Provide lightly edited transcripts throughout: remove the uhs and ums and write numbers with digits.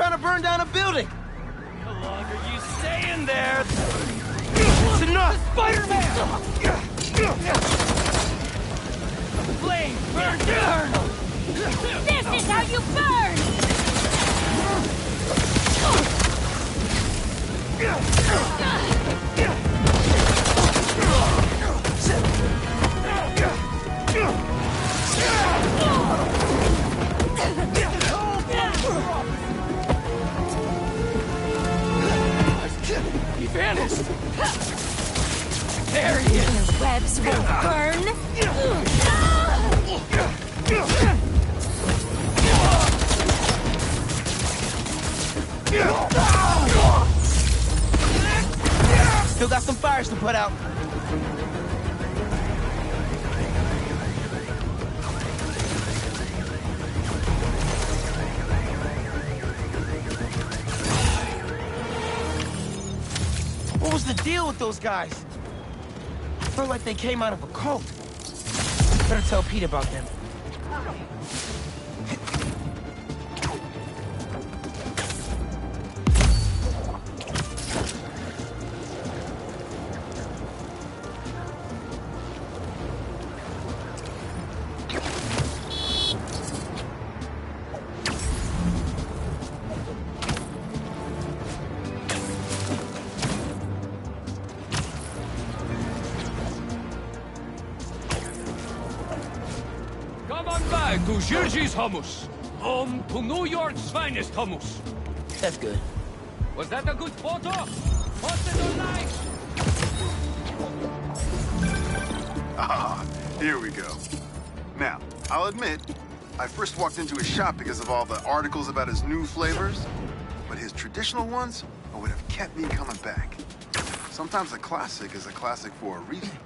trying to burn down a building. How long are you staying there? It's enough! Spider-Man! Flame, burn! This is how you burn! He vanished! There he is! The webs will burn! Still got some fires to put out. What was the deal with those guys? Felt like they came out of a cult. Better tell Pete about them. To Giorgi's hummus. Home to New York's finest hummus. That's good. Was that a good photo? Post it online. Ah, here we go. Now, I'll admit, I first walked into his shop because of all the articles about his new flavors, but his traditional ones would have kept me coming back. Sometimes a classic is a classic for a reason.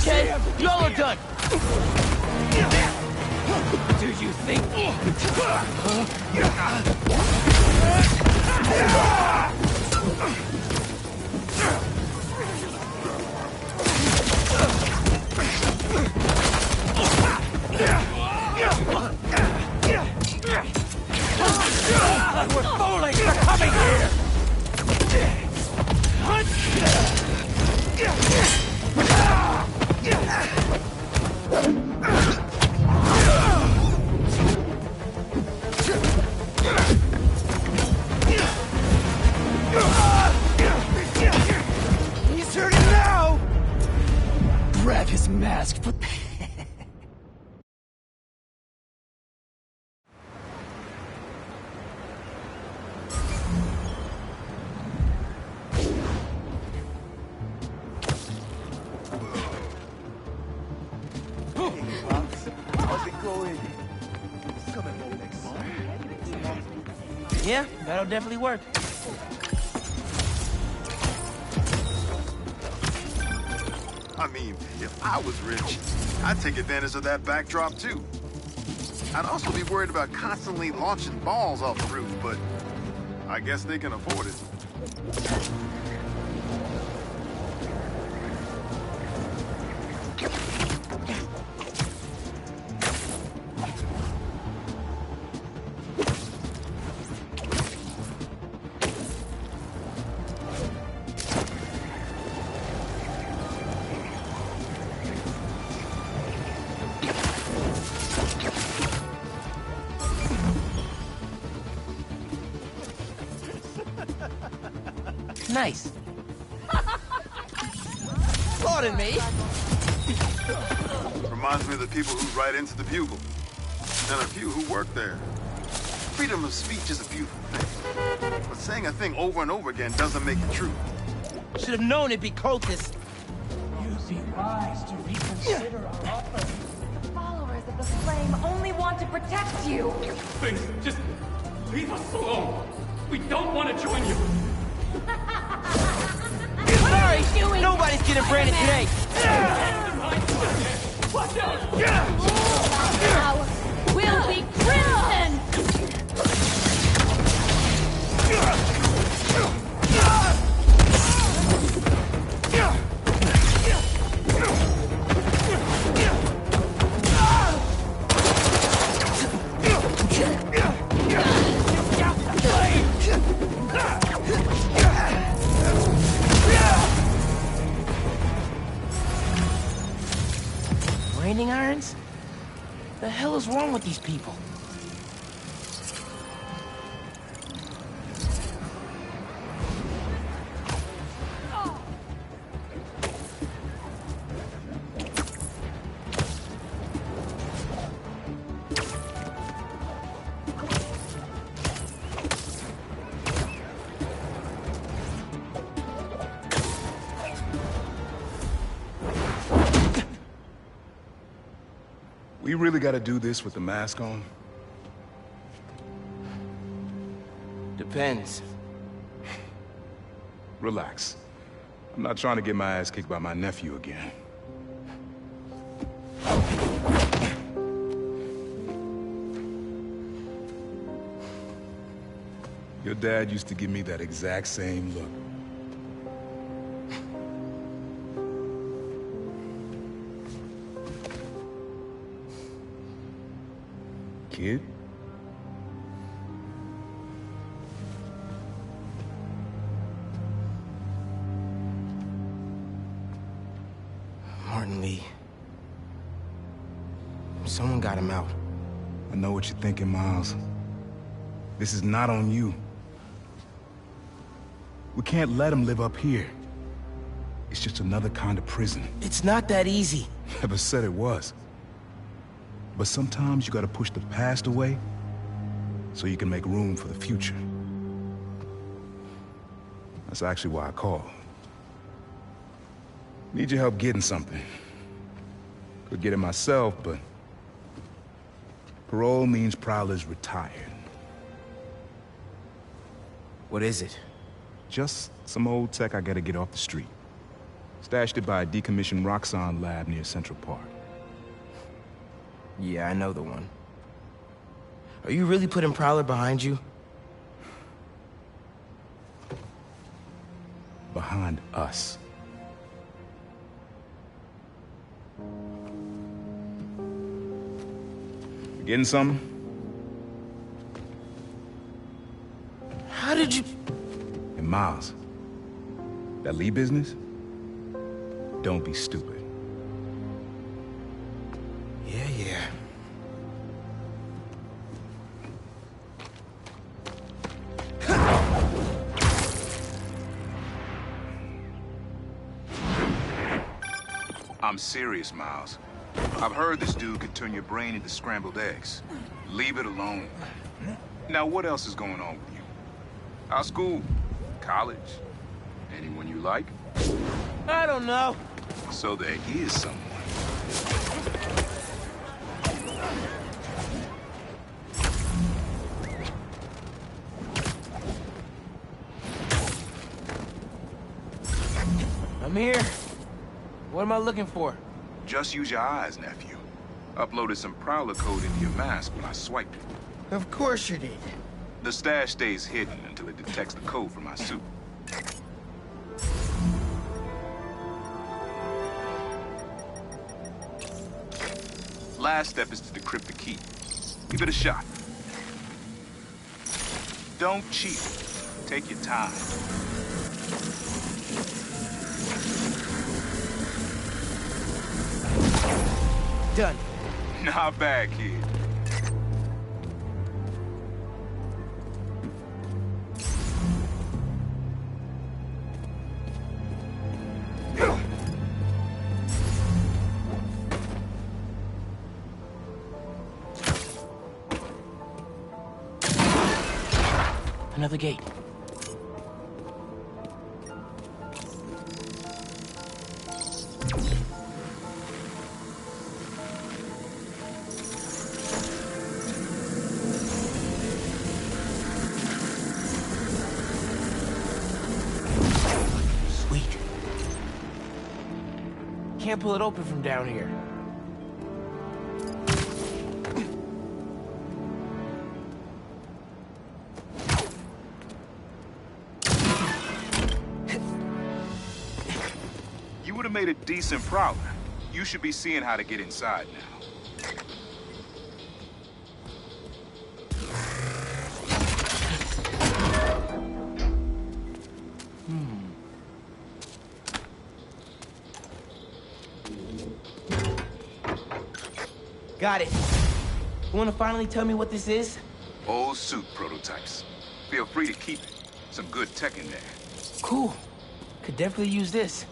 Okay, y'all are done. Do you think? We're fooling for coming here. He's hurting now! Grab his mask for... Yeah, that'll definitely work. I mean, if I was rich, I'd take advantage of that backdrop too. I'd also be worried about constantly launching balls off the roof, but I guess they can afford it. Nice. Pardon me. Reminds me of the people who write into the Bugle, and a few who work there. Freedom of speech is a beautiful thing, but saying a thing over and over again doesn't make it true. Should have known it'd be cultists. Use the eyes to reconsider our offer. The followers but the flame only want to protect you. Please, just leave us alone. We don't want to join you. Sorry, nobody's getting branded today. Watch out! Now will be crimson. Branding irons? The hell is wrong with these people? We really gotta do this with the mask on? Depends. Relax. I'm not trying to get my ass kicked by my nephew again. Your dad used to give me that exact same look. Kid? Martin Lee. Someone got him out. I know what you're thinking, Miles. This is not on you. We can't let him live up here. It's just another kind of prison. It's not that easy. Never said it was. But sometimes you gotta push the past away so you can make room for the future. That's actually why I called. Need your help getting something. Could get it myself, but parole means Prowler's retired. What is it? Just some old tech I gotta get off the street. Stashed it by a decommissioned Roxxon lab near Central Park. Yeah, I know the one. Are you really putting Prowler behind you? Behind us. You getting something? How did you... And Miles, that Lee business? Don't be stupid. Yeah. I'm serious, Miles. I've heard this dude could turn your brain into scrambled eggs. Leave it alone. Now, what else is going on with you? How's school? College? Anyone you like? I don't know. So there is someone. I'm here. What am I looking for? Just use your eyes, nephew. Uploaded some Prowler code into your mask when I swiped it. Of course you did. The stash stays hidden until it detects the code from my suit. Last step is to decrypt the key. Give it a shot. Don't cheat. Take your time. Done. Not bad, kid. Another gate. Can't pull it open from down here. You would have made a decent prowler. You should be seeing how to get inside now. Got it. You wanna finally tell me what this is? Old suit prototypes. Feel free to keep it. Some good tech in there. Cool. Could definitely use this.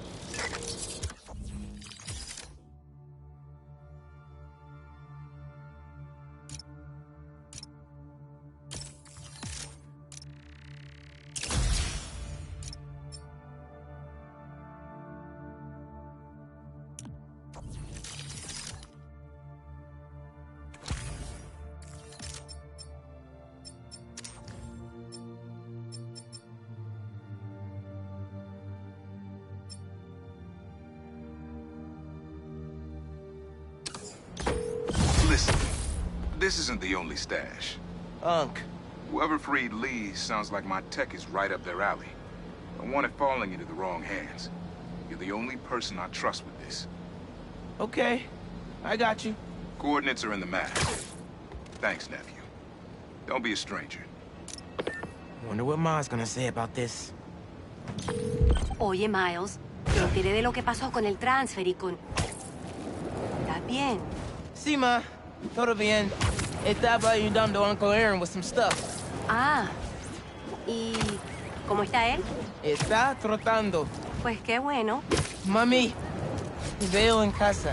Listen, this isn't the only stash. Unc. Whoever freed Lee sounds like my tech is right up their alley. I don't want it falling into the wrong hands. You're the only person I trust with this. Okay. I got you. Coordinates are in the map. Thanks, nephew. Don't be a stranger. Wonder what Ma's gonna say about this. Oye, Miles, me enteré de lo que pasó con el transfer y con... ¿Estás bien? Sí, Ma. Todo bien. Estaba ayudando a Uncle Aaron with some stuff. Ah, ¿y cómo está él? Está trotando. Pues qué bueno. Mami, te veo en casa.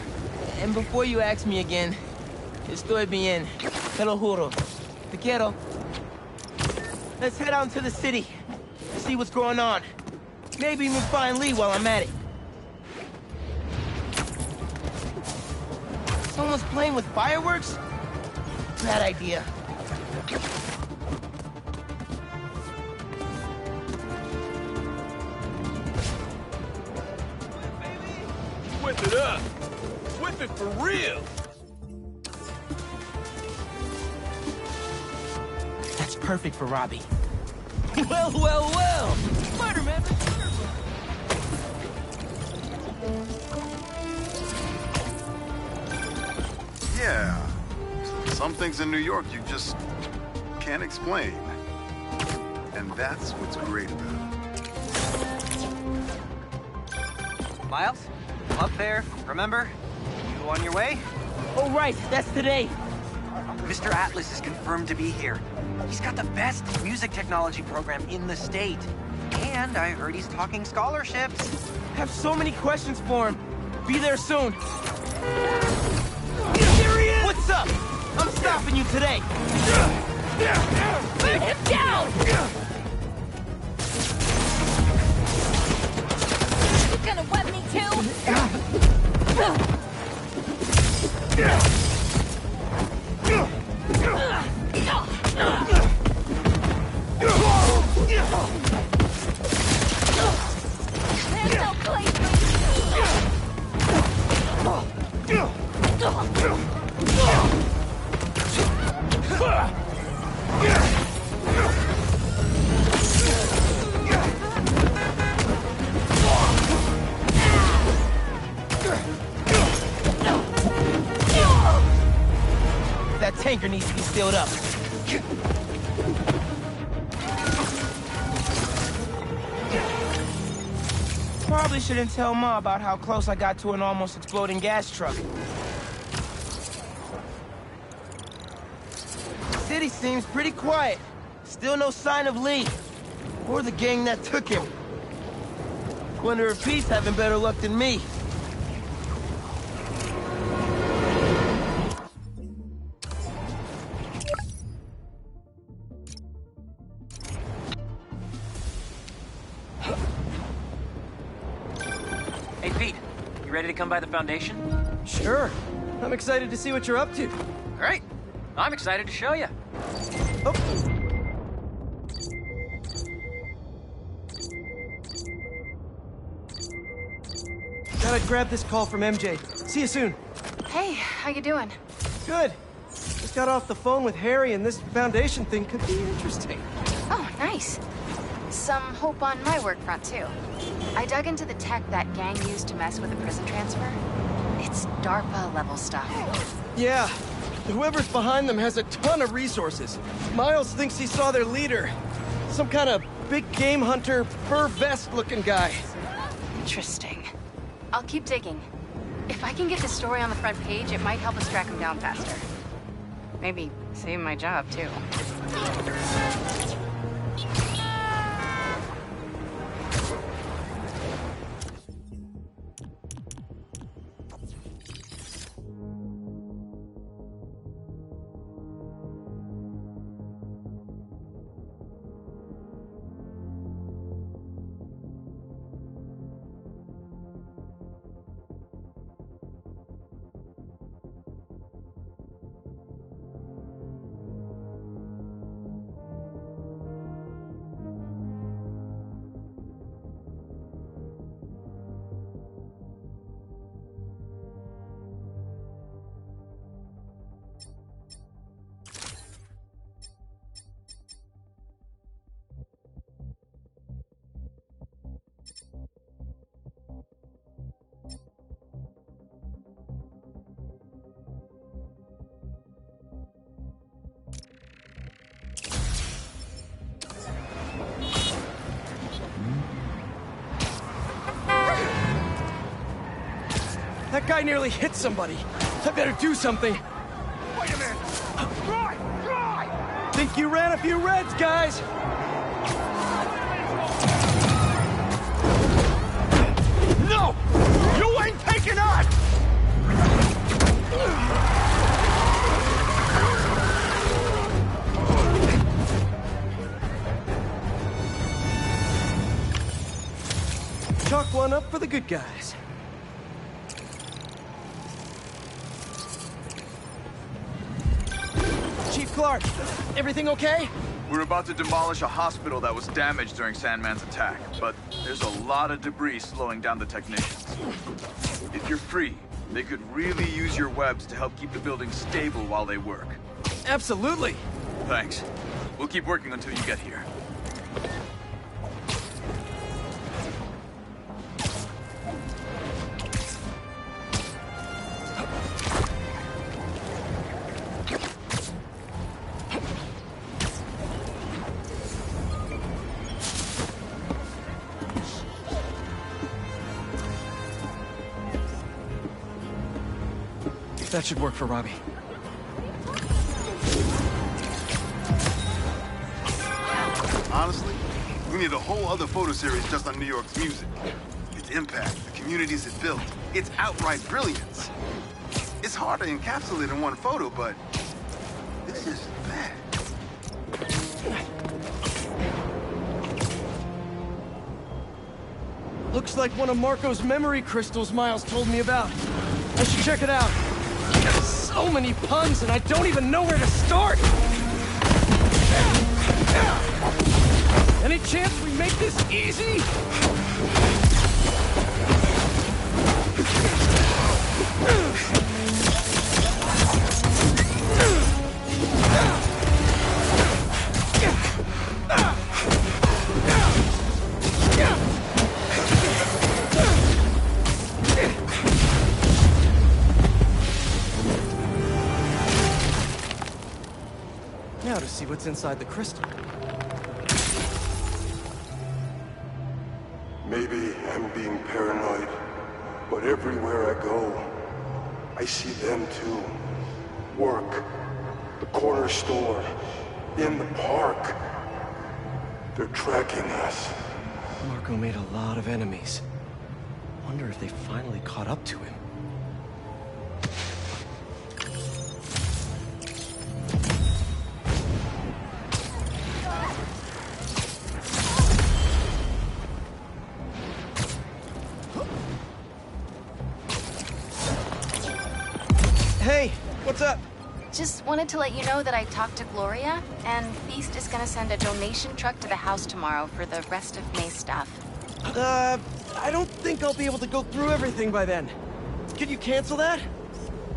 And before you ask me again, estoy bien. Te lo juro. Te quiero. Let's head out to the city. See what's going on. Maybe even find Lee while I'm at it. Someone's playing with fireworks? Bad idea. Whip it up! Whip it for real! That's perfect for Robbie. Well, well, well! Spider-Man! Yeah. Some things in New York you just can't explain. And that's what's great about it. Miles, I'm up there, remember? You on your way? Oh, right, that's today. Mr. Atlas is confirmed to be here. He's got the best music technology program in the state. And I heard he's talking scholarships. Have so many questions for him. Be there soon. What's up? I'm stopping you today. Burn him down! You gonna web me There's no place That tanker needs to be sealed up. Probably shouldn't tell Ma about how close I got to an almost exploding gas truck. City seems pretty quiet. Still no sign of Lee. Or the gang that took him. Wonder if he's having better luck than me. Hey, Pete, you ready to come by the Foundation? Sure. I'm excited to see what you're up to. Great. I'm excited to show you. Oh. I'd grab this call from MJ. See you soon. Hey, how you doing? Good. Just got off the phone with Harry, and this Foundation thing could be interesting. Oh, nice. Some hope on my work front, too. I dug into the tech that gang used to mess with the prison transfer. It's DARPA-level stuff. Yeah. Whoever's behind them has a ton of resources. Miles thinks he saw their leader. Some kind of big game hunter, fur vest-looking guy. Interesting. I'll keep digging. If I can get the story on the front page, it might help us track him down faster. Maybe save my job, too. That guy nearly hit somebody. I better do something. Wait a minute! Try! Think you ran a few reds, guys? No! You ain't taking on! Chalk one up for the good guys. Chief Clark, everything okay? We're about to demolish a hospital that was damaged during Sandman's attack, but there's a lot of debris slowing down the technicians. If you're free, they could really use your webs to help keep the building stable while they work. Absolutely. Thanks. We'll keep working until you get here. That should work for Robbie. Honestly, we need a whole other photo series just on New York's music. Its impact, the communities it built, its outright brilliance. It's hard to encapsulate in one photo, but this is bad. Looks like one of Marco's memory crystals Miles told me about. I should check it out. So many puns, and I don't even know where to start! Any chance we make this easy? Now to see what's inside the crystal. Maybe I'm being paranoid, but everywhere I go, I see them too. Work, the corner store, in the park. They're tracking us. Marco made a lot of enemies. Wonder if they finally caught up to him. Hey, what's up? Just wanted to let you know that I talked to Gloria, and Feast is gonna send a donation truck to the house tomorrow for the rest of May's stuff. I don't think I'll be able to go through everything by then. Can you cancel that?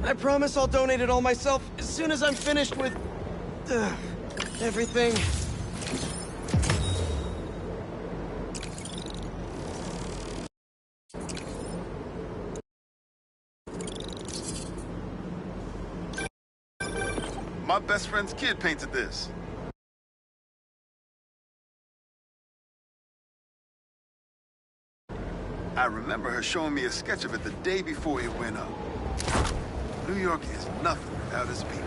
I promise I'll donate it all myself as soon as I'm finished with... everything. My best friend's kid painted this. I remember her showing me a sketch of it the day before it went up. New York is nothing without its people.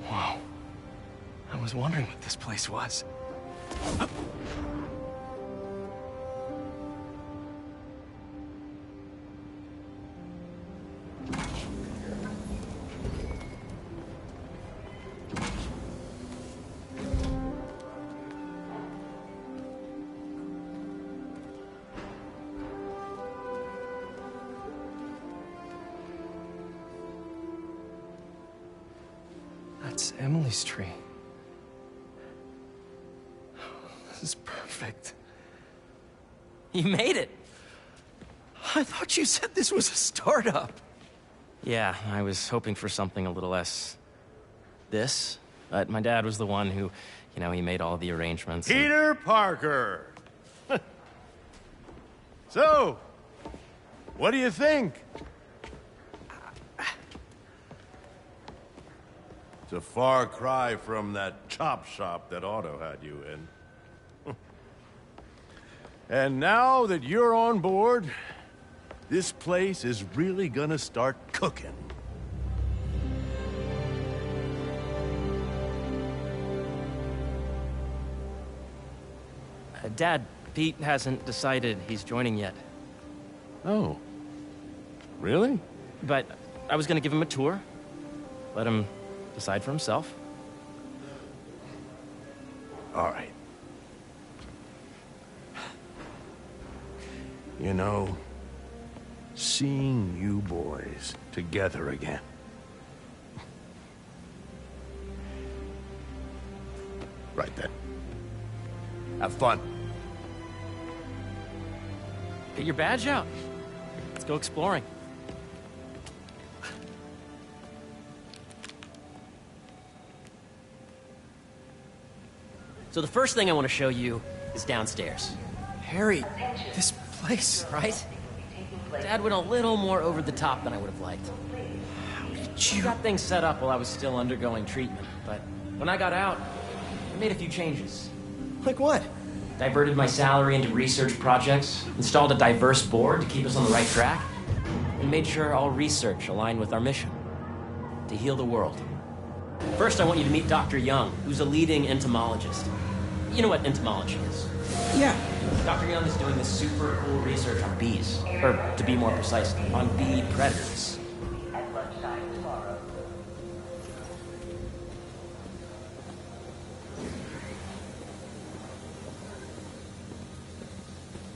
Whoa. I was wondering what this place was. That's Emily's tree. This is perfect. You made it! I thought you said this was a startup. Yeah, I was hoping for something a little less... this. But my dad was the one who, you know, he made all the arrangements. Peter Parker! So, what do you think? It's a far cry from that chop shop that Otto had you in. And now that you're on board, this place is really gonna start cooking. Dad, Pete hasn't decided he's joining yet. Oh. Really? But I was gonna give him a tour. Let him decide for himself. All right. You know, seeing you boys together again. Right then. Have fun. Get your badge out. Let's go exploring. So the first thing I want to show you is downstairs. Harry, this place... Right? Dad went a little more over the top than I would have liked. How did I you... got things set up while I was still undergoing treatment, but when I got out, I made a few changes. Like what? Diverted my salary into research projects, installed a diverse board to keep us on the right track, and made sure all research aligned with our mission, to heal the world. First, I want you to meet Dr. Young, who's a leading entomologist. You know what entomology is? Yeah. Dr. Young is doing this super cool research on bees, or to be more precise, on bee predators.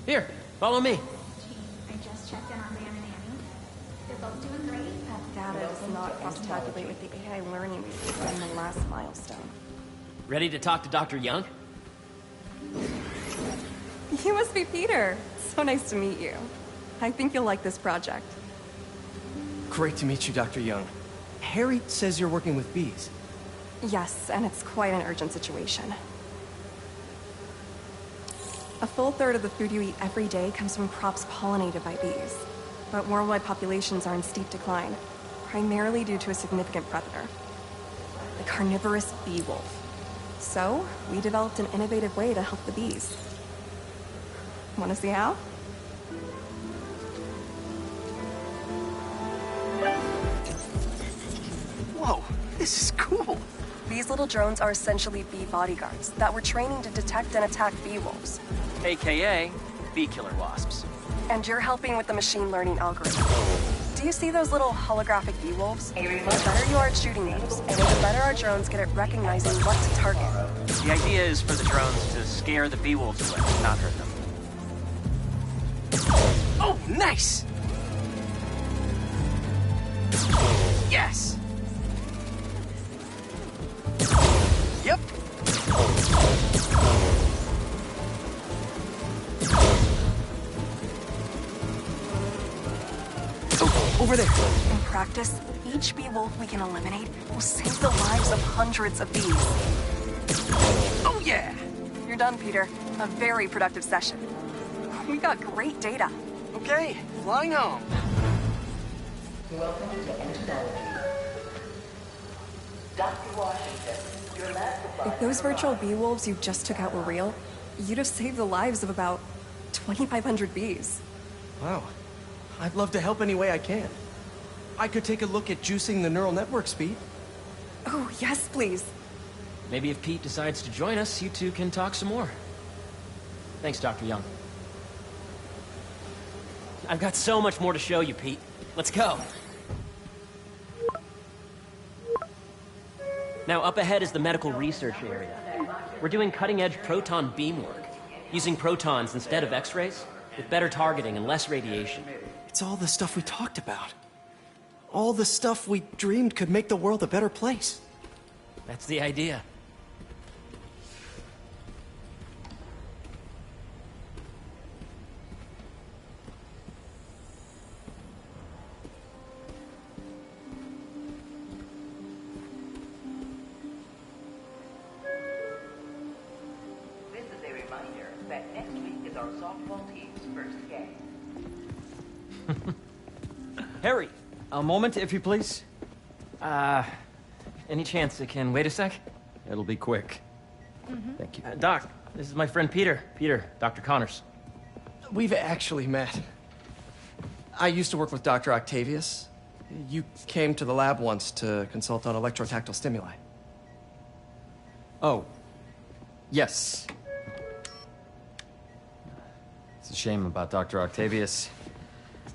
Here, follow me. I just checked in on Dan and Annie. They're both doing great. That data does not cross-tabulate with the AI learning we see from the last milestone. Ready to talk to Dr. Young? You must be Peter. So nice to meet you. I think you'll like this project. Great to meet you, Dr. Young. Harry says you're working with bees. Yes, and it's quite an urgent situation. A full third of the food you eat every day comes from crops pollinated by bees. But worldwide populations are in steep decline, primarily due to a significant predator, the carnivorous bee wolf. So, we developed an innovative way to help the bees. Want to see how? Whoa, this is cool. These little drones are essentially bee bodyguards that we're training to detect and attack bee wolves. AKA bee killer wasps. And you're helping with the machine learning algorithm. Do you see those little holographic V-wolves? The better you are at shooting those, and the better our drones get at recognizing what to target. The idea is for the drones to scare the bee-wolves away, not hurt them. Oh, nice! Yes! Yep. Oh, over there. In practice, each bee wolf we can eliminate will save the lives of hundreds of bees. Oh, yeah! You're done, Peter. A very productive session. We got great data. Okay, flying home. Welcome to Entomology. Dr. Washington, your lab supply... If those virtual bee wolves you just took out were real, you'd have saved the lives of about 2,500 bees. Wow. I'd love to help any way I can. I could take a look at juicing the neural network speed. Oh, yes, please. Maybe if Pete decides to join us, you two can talk some more. Thanks, Dr. Young. I've got so much more to show you, Pete. Let's go. Now, up ahead is the medical research area. We're doing cutting-edge proton beam work, using protons instead of X-rays, with better targeting and less radiation. It's all the stuff we talked about. All the stuff we dreamed could make the world a better place. That's the idea. This is a reminder that next week is our softball team's first game. Harry! A moment, if you please. Any chance it can wait a sec? It'll be quick. Thank you. Doc, this is my friend Peter. Peter, Dr. Connors. We've actually met. I used to work with Dr. Octavius. You came to the lab once to consult on electrotactile stimuli. Oh. Yes. It's a shame about Dr. Octavius.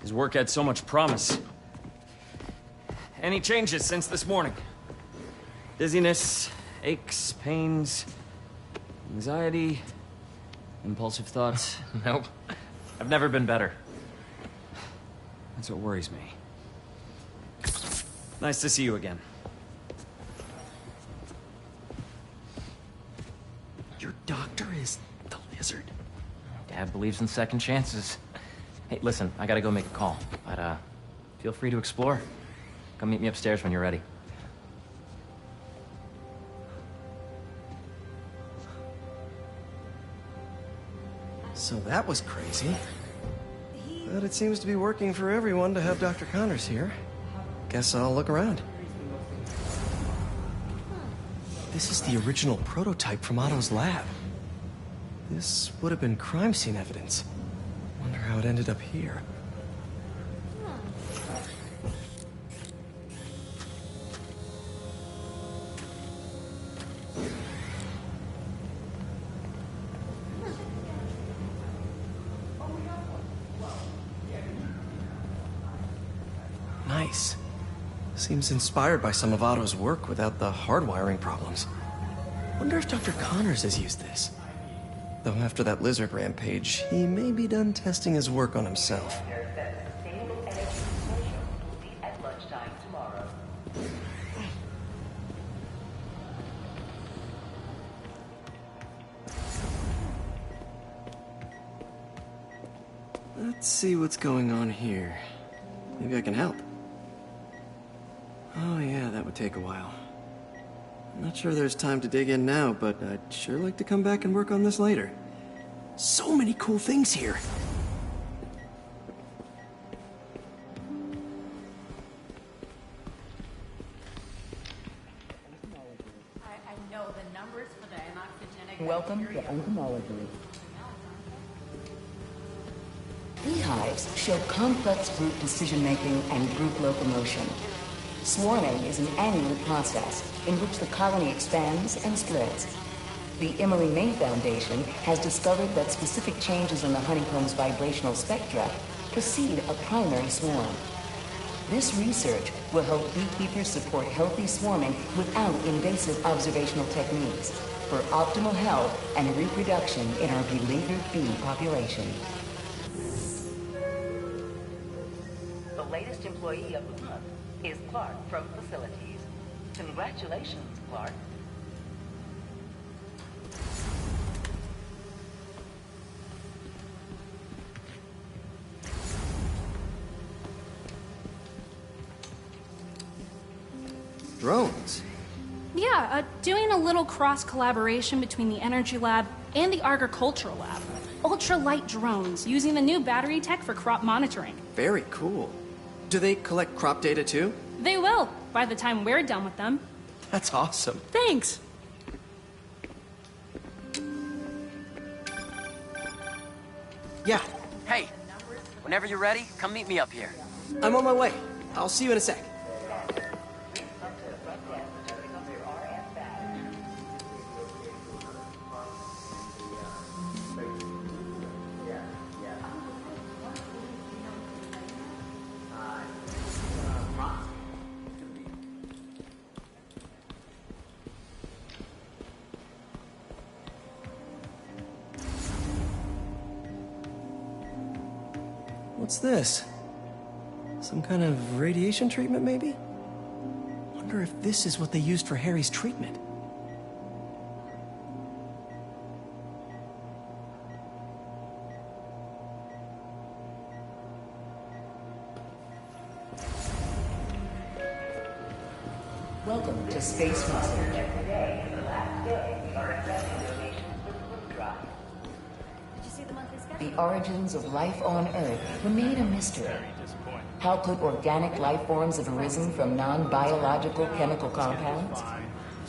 His work had so much promise. Any changes since this morning? Dizziness, aches, pains, anxiety, impulsive thoughts? Nope. I've never been better. That's what worries me. Nice to see you again. Your doctor is the lizard. Dad believes in second chances. Hey, listen, I gotta go make a call. But, feel free to explore. Come meet me upstairs when you're ready. So that was crazy. But it seems to be working for everyone to have Dr. Connors here. Guess I'll look around. This is the original prototype from Otto's lab. This would have been crime scene evidence. Wonder how it ended up here. Nice. Seems inspired by some of Otto's work without the hardwiring problems. Wonder if Dr. Connors has used this. Though after that lizard rampage, he may be done testing his work on himself. At lunchtime tomorrow. Let's see what's going on here. Maybe I can help. Oh yeah, that would take a while. I'm not sure there's time to dig in now, but I'd sure like to come back and work on this later. So many cool things here. I know the numbers for the anoxygenic. Welcome to Entomology. Beehives show complex group decision-making and group locomotion. Swarming is an annual process in which the colony expands and spreads. The Emory May Foundation has discovered that specific changes in the honeycomb's vibrational spectra precede a primary swarm. This research will help beekeepers support healthy swarming without invasive observational techniques for optimal health and reproduction in our beleaguered bee population. The latest employee of the month is Clark from Facilities. Congratulations, Clark. Drones? Yeah, doing a little cross-collaboration between the Energy Lab and the Agricultural Lab. Ultra-light drones using the new battery tech for crop monitoring. Very cool. Do they collect crop data too? They will, by the time we're done with them. That's awesome. Thanks! Yeah. Hey, whenever you're ready, come meet me up here. I'm on my way. I'll see you in a sec. What's this? Some kind of radiation treatment, maybe? Wonder if this is what they used for Harry's treatment. Welcome to Space Research. Today is the last day we are accepting donations for food drive. Did you see the monthly schedule? The origins of life on Earth remain a mystery. How could organic life forms have arisen from non-biological chemical compounds?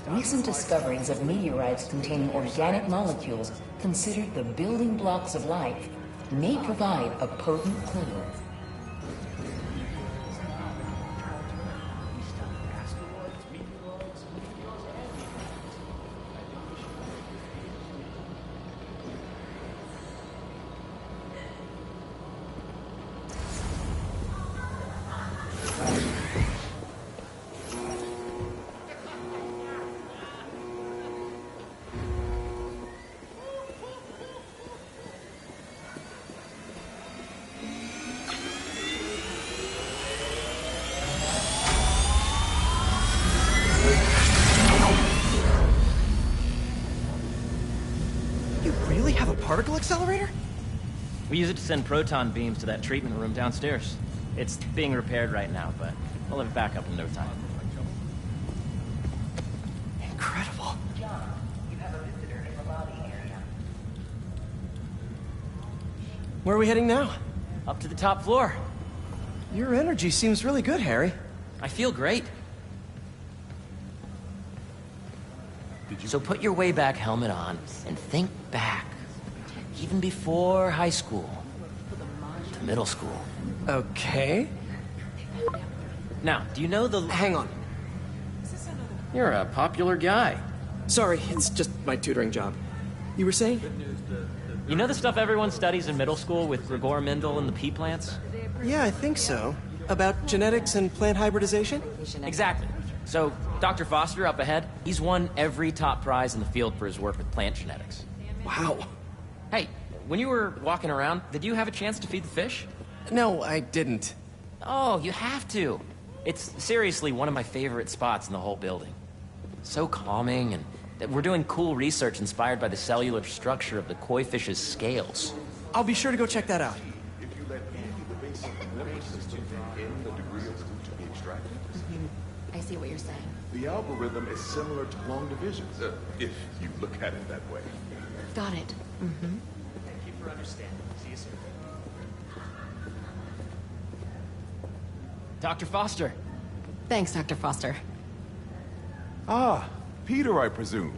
Recent discoveries of meteorites containing organic molecules considered the building blocks of life may provide a potent clue. Particle accelerator? We use it to send proton beams to that treatment room downstairs. It's being repaired right now, but we'll have it back up in no time. Incredible. John, you have a visitor in the lobby area. Where are we heading now? Up to the top floor. Your energy seems really good, Harry. I feel great. So put your way back helmet on and think back. Even before high school. To middle school. Okay. Now, do you know the... Hang on. You're a popular guy. Sorry, it's just my tutoring job. You were saying? You know the stuff everyone studies in middle school with Gregor Mendel and the pea plants? Yeah, I think so. About genetics and plant hybridization? Exactly. So, Dr. Foster up ahead, he's won every top prize in the field for his work with plant genetics. Wow. Hey, when you were walking around, did you have a chance to feed the fish? No, I didn't. Oh, you have to. It's seriously one of my favorite spots in the whole building. So calming, and we're doing cool research inspired by the cellular structure of the koi fish's scales. I'll be sure to go check that out. If you let any of the basic limit system in the degree of food to be extracted, I see what you're saying. the algorithm is similar to long division, if you look at it that way. Got it. Mm-hmm. Thank you for understanding. See you soon. Dr. Foster. Thanks, Dr. Foster. Ah, Peter, I presume.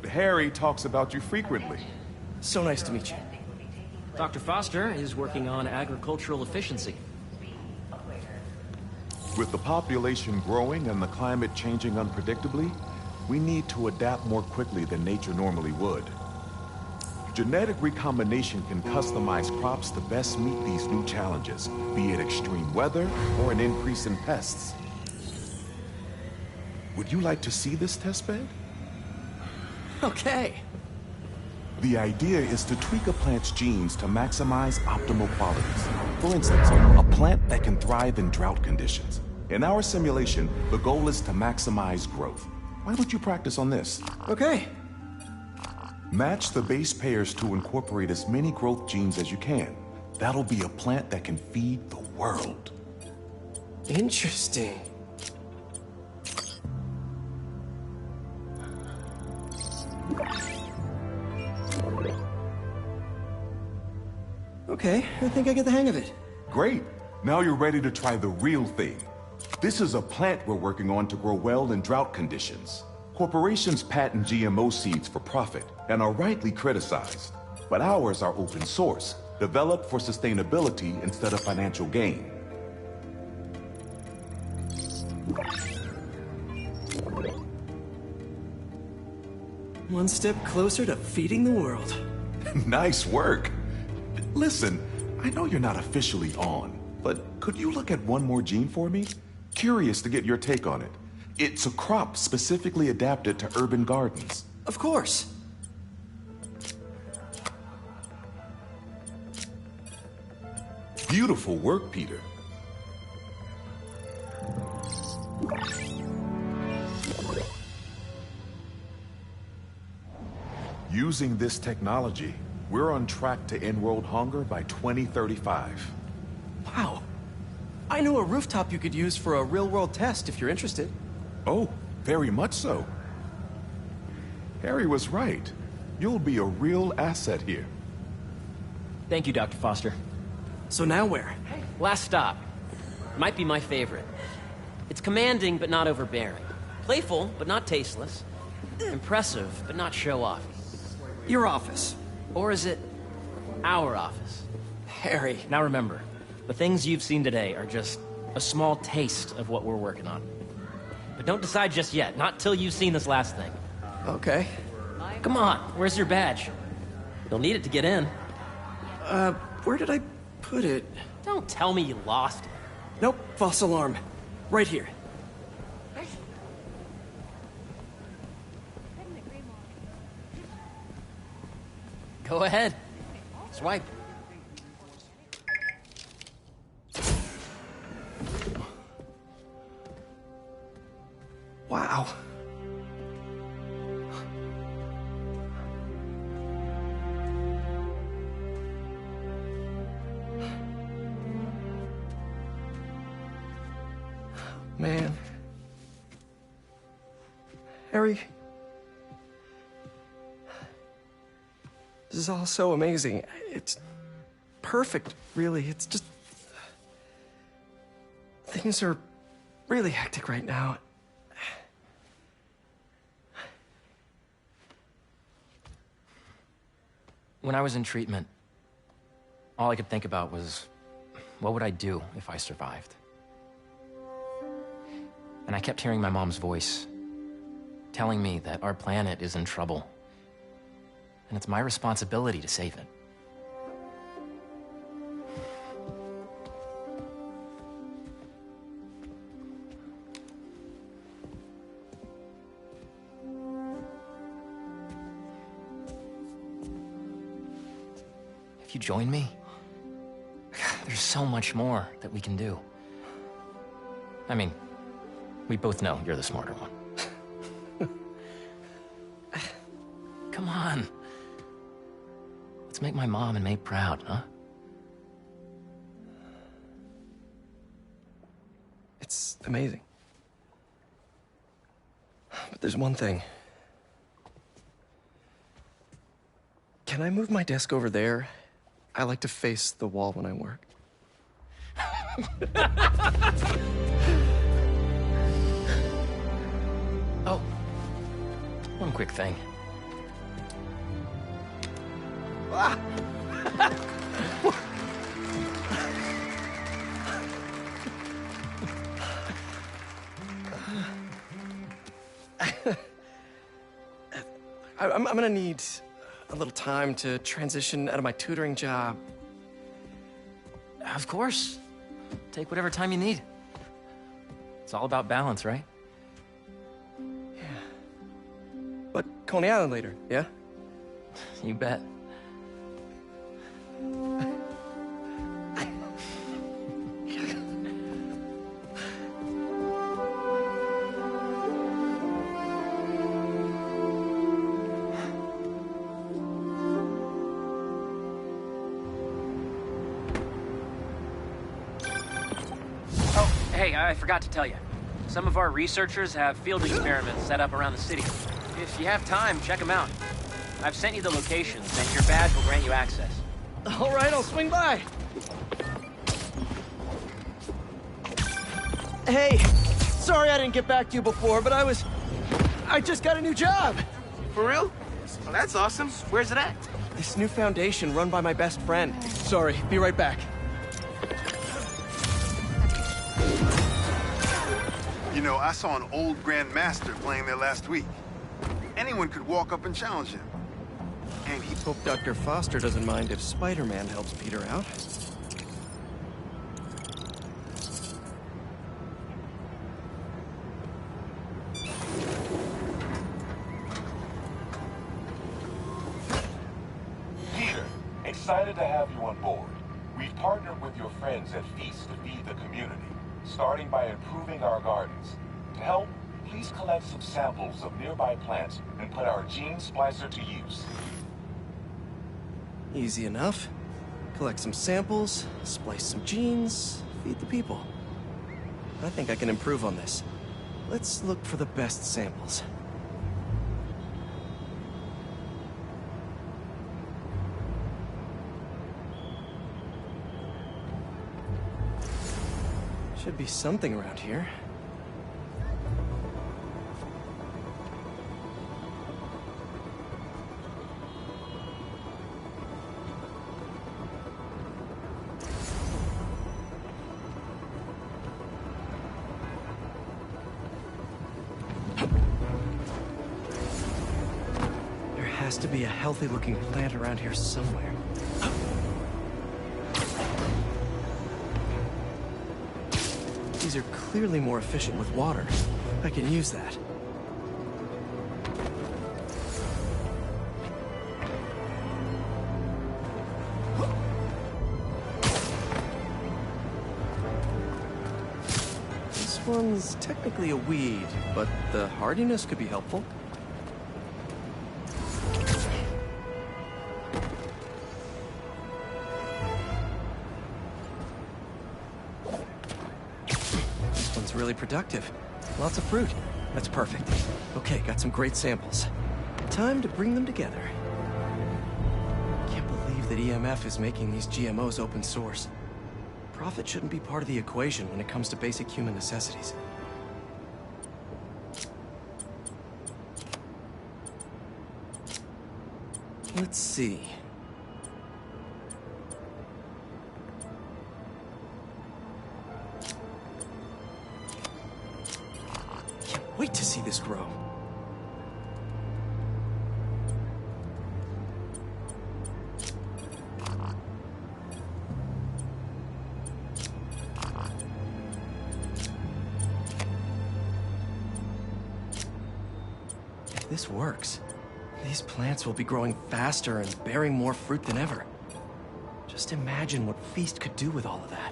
Harry talks about you frequently. So nice to meet you. Dr. Foster is working on agricultural efficiency. With the population growing and the climate changing unpredictably, we need to adapt more quickly than nature normally would. Genetic recombination can customize crops to best meet these new challenges, be it extreme weather or an increase in pests. Would you like to see this testbed? Okay. The idea is to tweak a plant's genes to maximize optimal qualities. For instance, a plant that can thrive in drought conditions. In our simulation, the goal is to maximize growth. Why don't you practice on this? Okay. Match the base pairs to incorporate as many growth genes as you can. That'll be a plant that can feed the world. Interesting. Okay, I think I get the hang of it. Great. Now you're ready to try the real thing. This is a plant we're working on to grow well in drought conditions. Corporations patent GMO seeds for profit and are rightly criticized. But ours are open source, developed for sustainability instead of financial gain. One step closer to feeding the world. Nice work. Listen, I know you're not officially on, but could you look at one more gene for me? Curious to get your take on it. It's a crop specifically adapted to urban gardens. Of course. Beautiful work, Peter. Using this technology, we're on track to end world hunger by 2035. Wow. I know a rooftop you could use for a real-world test if you're interested. Oh, very much so. Harry was right. You'll be a real asset here. Thank you, Dr. Foster. So now where? Last stop. Might be my favorite. It's commanding, but not overbearing. Playful, but not tasteless. Impressive, but not show-off. Your office. Or is it our office? Harry. Now remember, the things you've seen today are just a small taste of what we're working on. But don't decide just yet, not till you've seen this last thing. Okay. Come on, where's your badge? You'll need it to get in. Where did I put it? Don't tell me you lost it. Nope, false alarm. Right here. Go ahead. Swipe. Wow. Man. Harry. This is all so amazing. It's perfect, really. It's just... Things are really hectic right now. When I was in treatment, all I could think about was, what would I do if I survived? And I kept hearing my mom's voice, telling me that our planet is in trouble. And it's my responsibility to save it. If you join me, there's so much more that we can do. I mean, we both know you're the smarter one. Come on. Let's make my mom and May proud, huh? It's amazing. But there's one thing. Can I move my desk over there? I like to face the wall when I work. Oh, one quick thing. Ah. I'm gonna need a little time to transition out of my tutoring job. Of course. Take whatever time you need. It's all about balance, right? But Coney Island later, yeah? You bet. Hey, I forgot to tell you. Some of our researchers have field experiments set up around the city. If you have time, check them out. I've sent you the locations, and your badge will grant you access. All right, I'll swing by. Hey, sorry I didn't get back to you before, but I just got a new job. For real? Well, that's awesome. Where's it at? This new foundation run by my best friend. Sorry, be right back. You know, I saw an old Grand Master playing there last week. Anyone could walk up and challenge him. And he... Hope Dr. Foster doesn't mind if Spider-Man helps Peter out. Peter, excited to have you on board. We've partnered with your friends at Feast to feed the community, starting by improving our gardens. To help, please collect some samples of nearby plants and put our gene splicer to use. Easy enough. Collect some samples, splice some genes, feed the people. I think I can improve on this. Let's look for the best samples. Should be something around here. There has to be a healthy-looking plant around here somewhere. These are clearly more efficient with water. I can use that. This one's technically a weed, but the hardiness could be helpful. Really productive. Lots of fruit. That's perfect. Okay, got some great samples. Time to bring them together. Can't believe that EMF is making these GMOs open source. Profit shouldn't be part of the equation when it comes to basic human necessities. Let's see. Wait to see this grow. If this works, these plants will be growing faster and bearing more fruit than ever. Just imagine what Feast could do with all of that.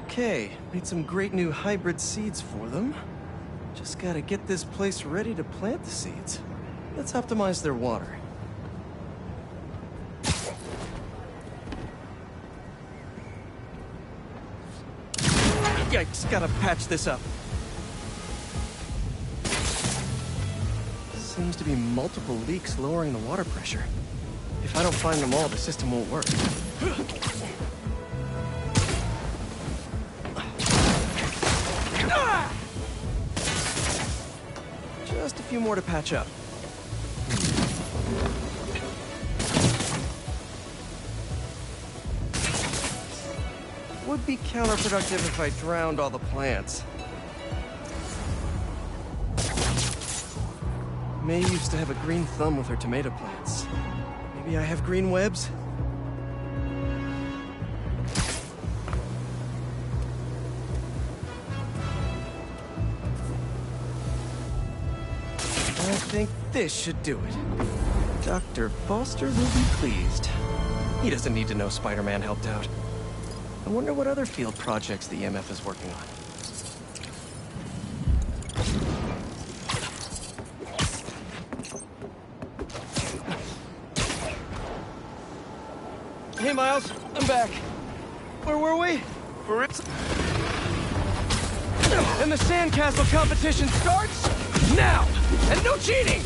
Okay, made some great new hybrid seeds for them. Just gotta get this place ready to plant the seeds. Let's optimize their water. Yikes, gotta patch this up. Seems to be multiple leaks lowering the water pressure. If I don't find them all, the system won't work. Just a few more to patch up. Would be counterproductive if I drowned all the plants. May used to have a green thumb with her tomato plants. Maybe I have green webs? I think this should do it. Dr. Foster will be pleased. He doesn't need to know Spider-Man helped out. I wonder what other field projects the EMF is working on. Hey, Miles, I'm back. Where were we? For it. And the sandcastle competition starts now! And no cheating!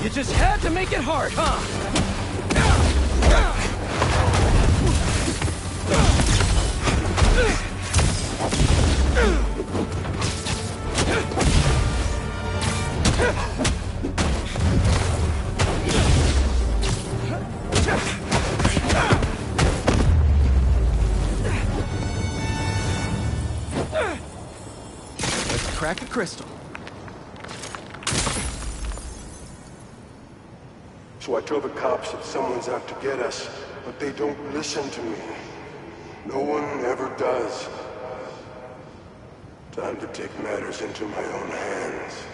You just had to make it hard, huh? Let's crack a crystal. So I tell the cops that someone's out to get us, but they don't listen to me. No one ever does. Time to take matters into my own hands.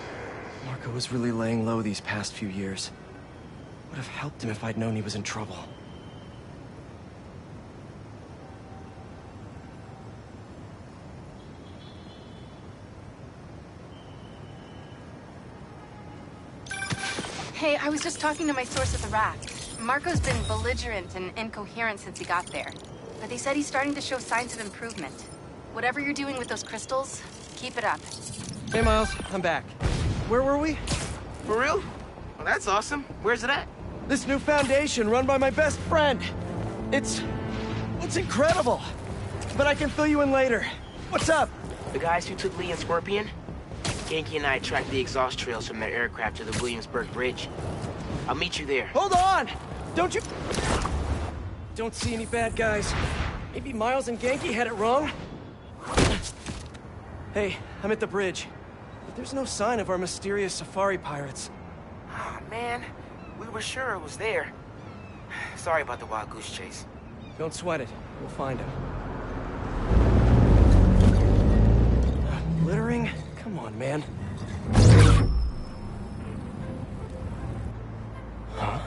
Marco was really laying low these past few years. Would have helped him if I'd known he was in trouble. Hey, I was just talking to my source at the raft. Marco's been belligerent and incoherent since he got there. But they said he's starting to show signs of improvement. Whatever you're doing with those crystals, keep it up. Hey, Miles, I'm back. Where were we? For real? Well, that's awesome. Where's it at? This new foundation run by my best friend. It's incredible. But I can fill you in later. What's up? The guys who took Lee and Scorpion? Genki and I tracked the exhaust trails from their aircraft to the Williamsburg Bridge. I'll meet you there. Hold on! Don't you... Don't see any bad guys. Maybe Miles and Genki had it wrong? Hey, I'm at the bridge. But there's no sign of our mysterious safari pirates. Oh, man. We were sure it was there. Sorry about the wild goose chase. Don't sweat it. We'll find him. Littering? Come on, man. Huh?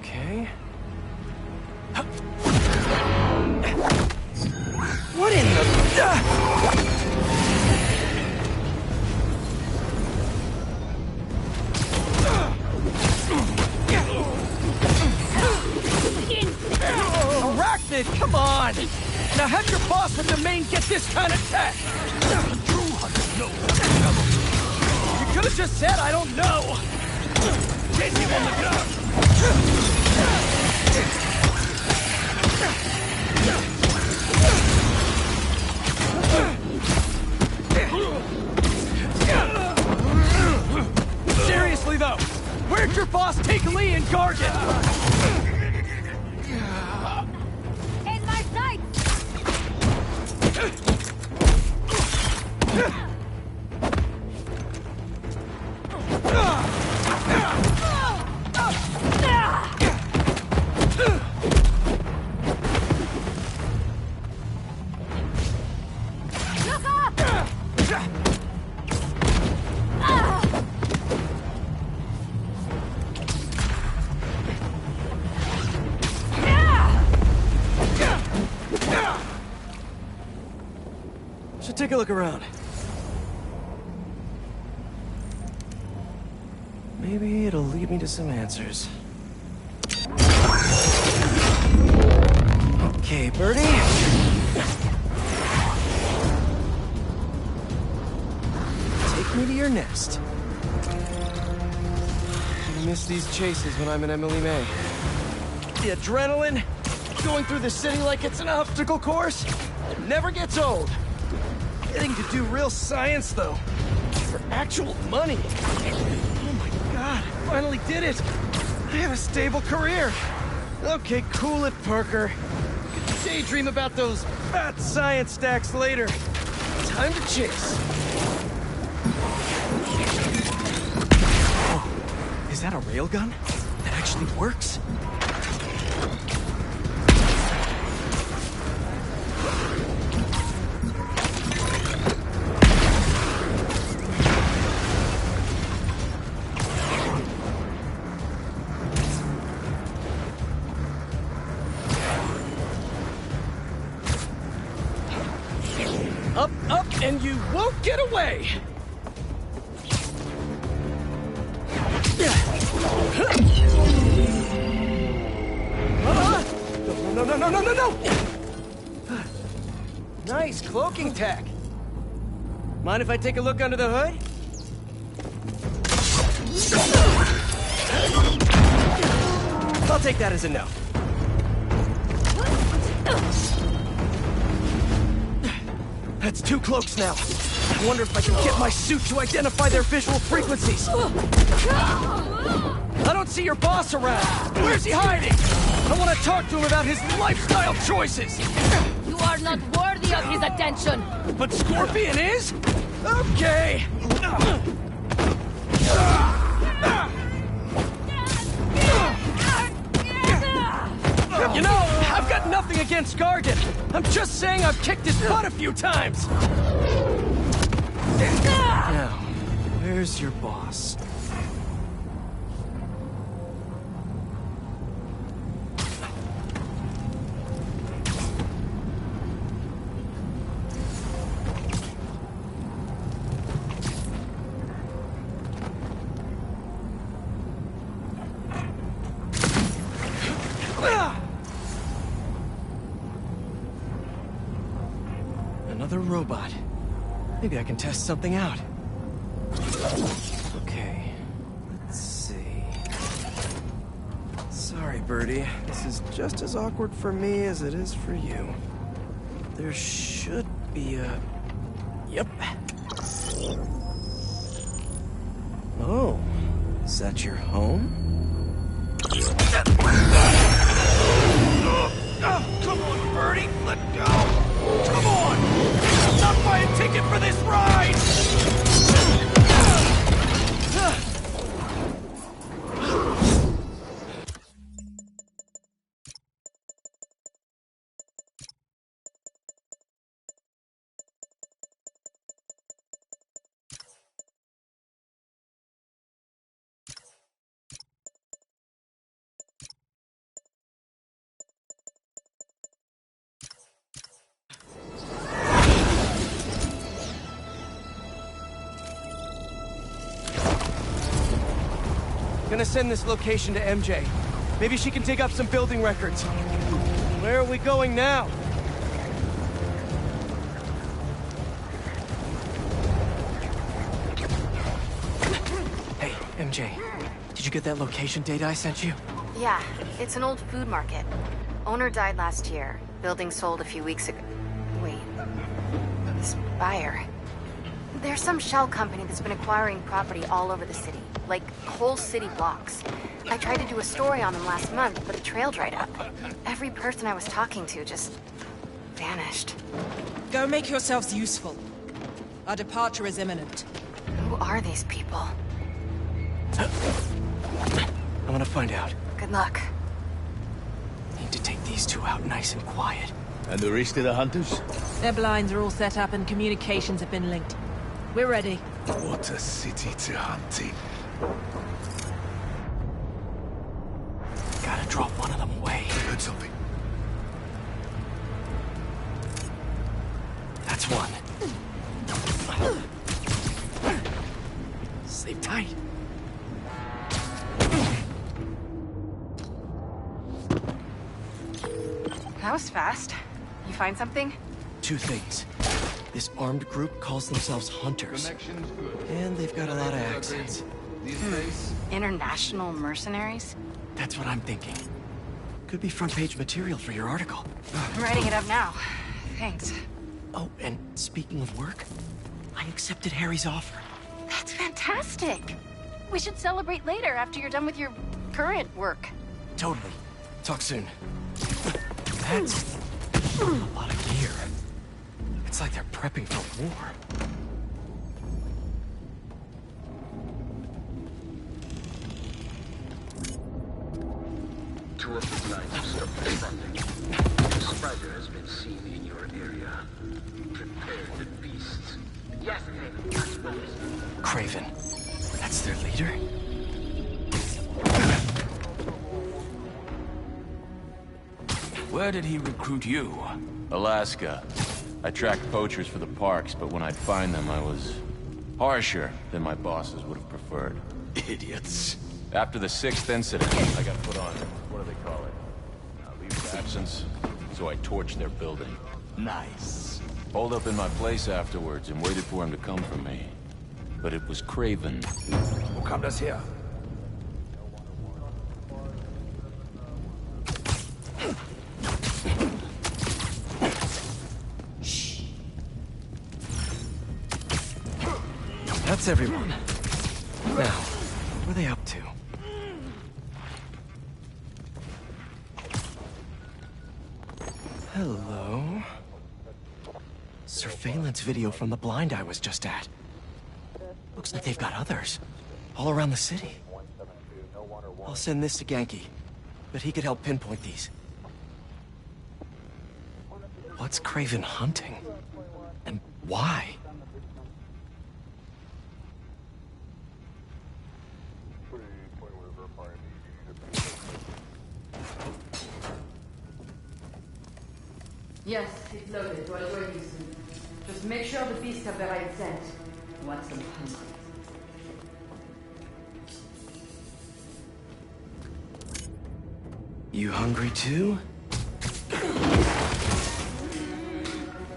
Okay. What in the... Arachnid, come on! Now have your boss with the main get this kind of tech! You could have just said I don't know! Get him on the ground! Seriously though, where'd your boss take Lee and Gargan? In my sight! take a look around. Maybe it'll lead me to some answers. Okay, Birdie. Take me to your nest. I miss these chases when I'm in Emily May. The adrenaline, going through the city like it's an obstacle course, never gets old. Getting to do real science, though, for actual money. Oh my God, I finally did it. I have a stable career. Okay, cool it, Parker. We can daydream about those fat science stacks later. Time to chase. Oh, is that a railgun? That actually works? Up, up, and you won't get away! No, no, no, no, no, no! Nice cloaking tech. Mind if I take a look under the hood? I'll take that as a no. That's 2 cloaks now. I wonder if I can get my suit to identify their visual frequencies. I don't see your boss around. Where's he hiding? I want to talk to him about his lifestyle choices. You are not worthy of his attention. But Scorpion is? Okay. You know, I've got nothing against Gargan. I'm just saying I've kicked his butt a few times. Now, where's your boss? Another robot. Maybe I can test something out. Okay, let's see. Sorry, Birdie. This is just as awkward for me as it is for you. There should be a... Yep. Oh, is that your home? Oh, come on, Birdie! Let go! Come on! I'll not buy a ticket for this ride! Gonna send this location to MJ. Maybe she can dig up some building records. Where are we going now? Hey, MJ. Did you get that location data I sent you? Yeah, it's an old food market. Owner died last year. Building sold a few weeks ago. Wait. This buyer. There's some shell company that's been acquiring property all over the city. Like, whole city blocks. I tried to do a story on them last month, but the trail dried up. Every person I was talking to just... vanished. Go make yourselves useful. Our departure is imminent. Who are these people? I want to find out. Good luck. Need to take these 2 out nice and quiet. And the rest of the hunters? Their blinds are all set up and communications have been linked. We're ready. What a city to hunt in. Gotta drop one of them away. I heard something. That's one. That was fast. You find something? 2 things. This armed group calls themselves Hunters. And they've got a lot of accents. International mercenaries? That's what I'm thinking. Could be front-page material for your article. I'm writing it up now. Thanks. Oh, and speaking of work, I accepted Harry's offer. That's fantastic. We should celebrate later after you're done with your current work. Totally. Talk soon. That's a lot of gear. It's like they're prepping for war. Two of the lines have stopped responding. The spider has been seen in your area. Prepare the beasts. Yes, that's what it is. Craven. That's their leader? Where did he recruit you? Alaska. I tracked poachers for the parks, but when I'd find them, I was harsher than my bosses would have preferred. Idiots. After the 6th incident, I got put on, what do they call it? Leave of absence. So I torched their building. Nice. Holed up in my place afterwards and waited for him to come for me. But it was Craven. Wo kam das her? That's everyone. Now, what are they up to? Hello? Surveillance video from the blind I was just at. Looks like they've got others. All around the city. I'll send this to Genki, but he could help pinpoint these. What's Craven hunting? And why? Yes, it's loaded. We'll join you soon. Just make sure the beasts have the right scent. Want some hungry. You hungry too?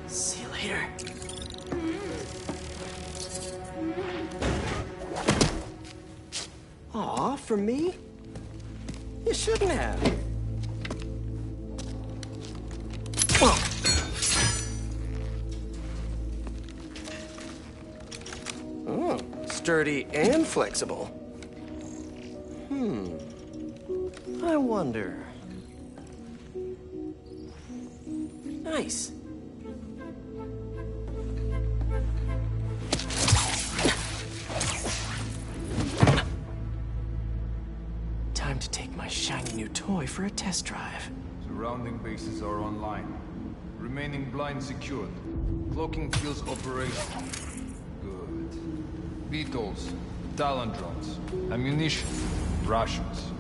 See you later. Aw, for me? You shouldn't have. Oh, sturdy and flexible. I wonder. Nice. Time to take my shiny new toy for a test drive. Surrounding bases are online. Remaining blind secured. Cloaking fields operational. Good. Beetles, Talon drones, ammunition, rations.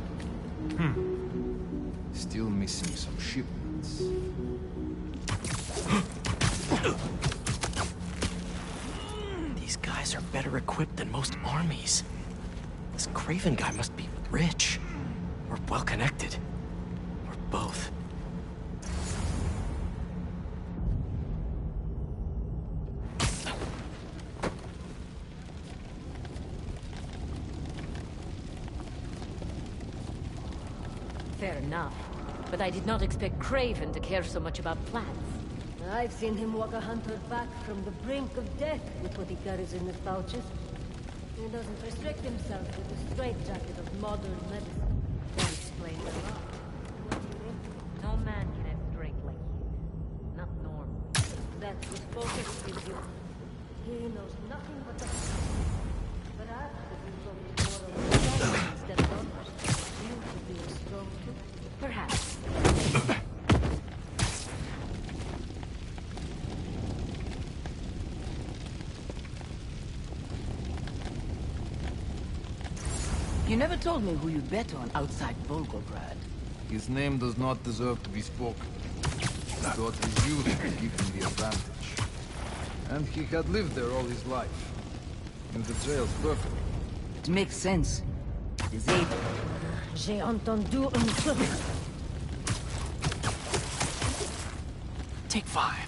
Still missing some shipments. These guys are better equipped than most armies. This Craven guy must be rich. Or well-connected. Or both. Fair enough. But I did not expect Craven to care so much about plants. I've seen him walk a hunter back from the brink of death with what he carries in his pouches. He doesn't restrict himself with the straitjacket of modern medicine. That explains a lot. What do you mean? No man can have strength like his. Not normal. That's his focus gives you. He knows nothing but the... Perhaps if you focus more on yourself instead of others, you could be as strong too. Perhaps. You never told me who you bet on outside Volgograd. His name does not deserve to be spoken. I thought his youth would give him the advantage. And he had lived there all his life. Knew the jails perfectly. It makes sense. His able. J'ai entendu un truc. Take 5.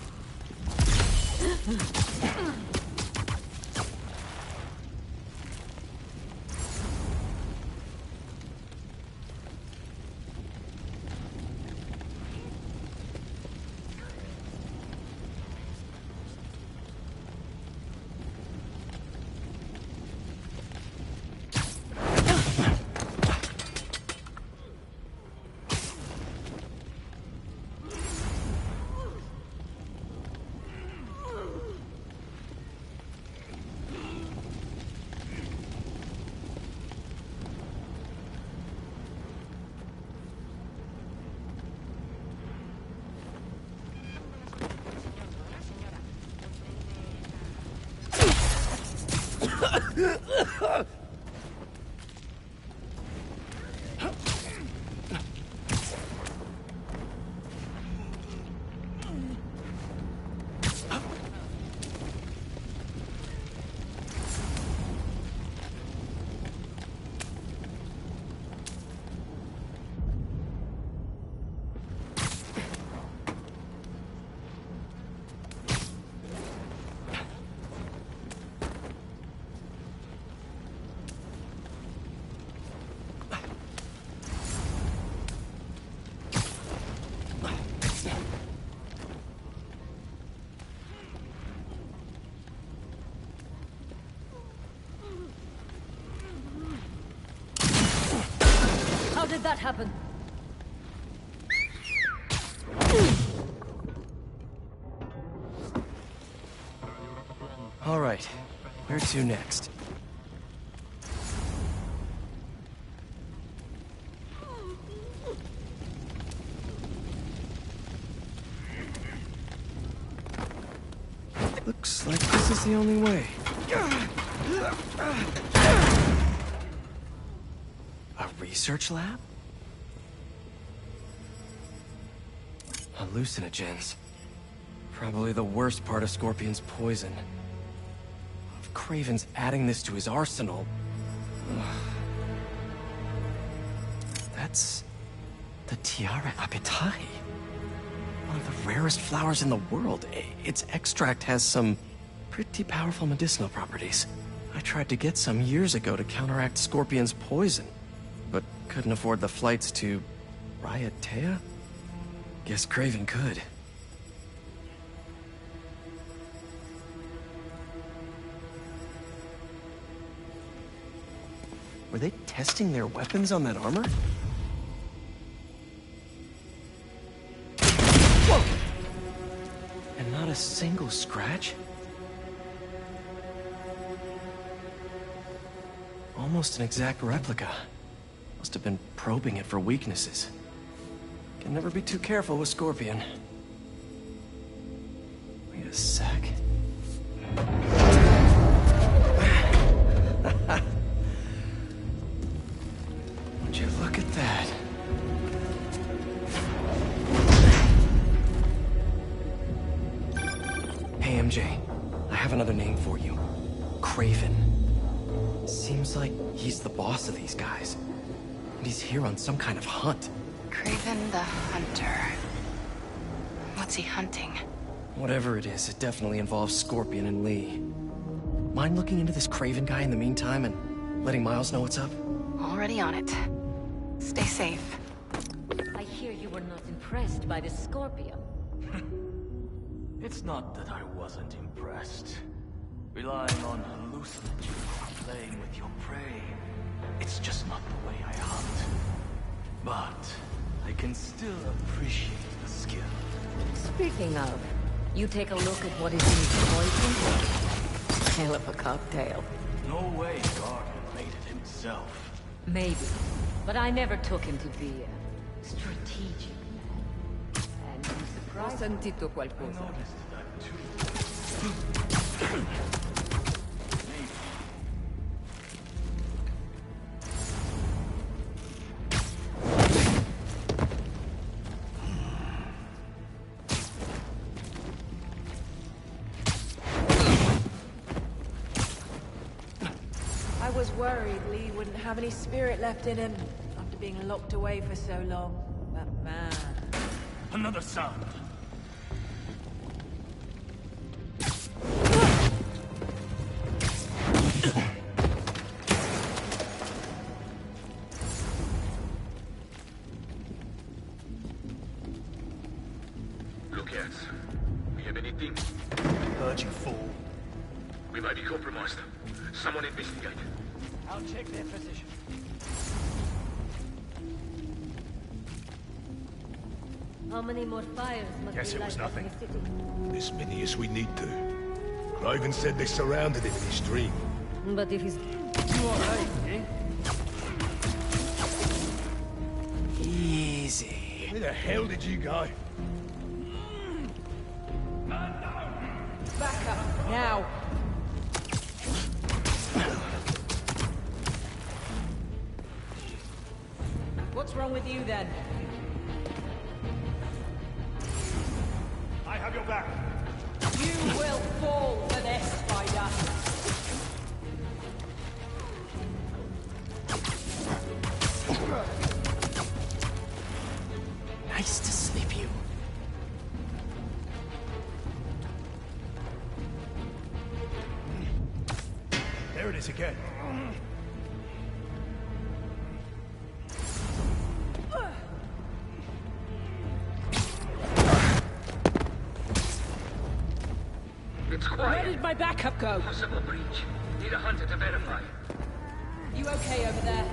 How did that happen? All right, where to next? Looks like this is the only way. A research lab? Hallucinogens. Probably the worst part of Scorpion's poison. If Craven's adding this to his arsenal... That's... the Tiara Apetae. One of the rarest flowers in the world. Its extract has some pretty powerful medicinal properties. I tried to get some years ago to counteract Scorpion's poison, but couldn't afford the flights to Raiatea? Guess Craven could. Were they testing their weapons on that armor? Whoa! And not a single scratch? Almost an exact replica. Must have been probing it for weaknesses. Can never be too careful with Scorpion. Wait a sec. Would you look at that? Hey, MJ. I have another name for you. Craven. Seems like he's the boss of these guys. And he's here on some kind of hunt. Craven the Hunter. What's he hunting? Whatever it is, it definitely involves Scorpion and Lee. Mind looking into this Craven guy in the meantime and letting Miles know what's up? Already on it. Stay safe. I hear you were not impressed by the Scorpion. It's not that I wasn't impressed. Relying on hallucinogens, playing with your prey. It's just not the way I hunt. But I can still appreciate the skill. Speaking of, you take a look at what is in his poison? Hell of a cocktail. No way Garden made it himself. Maybe, but I never took him to be a strategic man. And I'm surprised... Ho sentito qualcosa. I was worried Lee wouldn't have any spirit left in him after being locked away for so long. But man... Another sound. Look at. We have anything? Heard you, fool. We might be compromised. Someone investigate. I'll check their position. How many more fires must Guess we it was light up nothing. in the city? As many as we need to. Craven said they surrounded him in his dream. But if he's... You alright, eh? Easy. Where the hell did you go? Back up, now! What's wrong with you, then? I have your back. You will fall for this, Spider! Nice to sleep you. There it is again. It's Where quiet. did my backup go? Possible breach. Need a hunter to verify. You okay over there?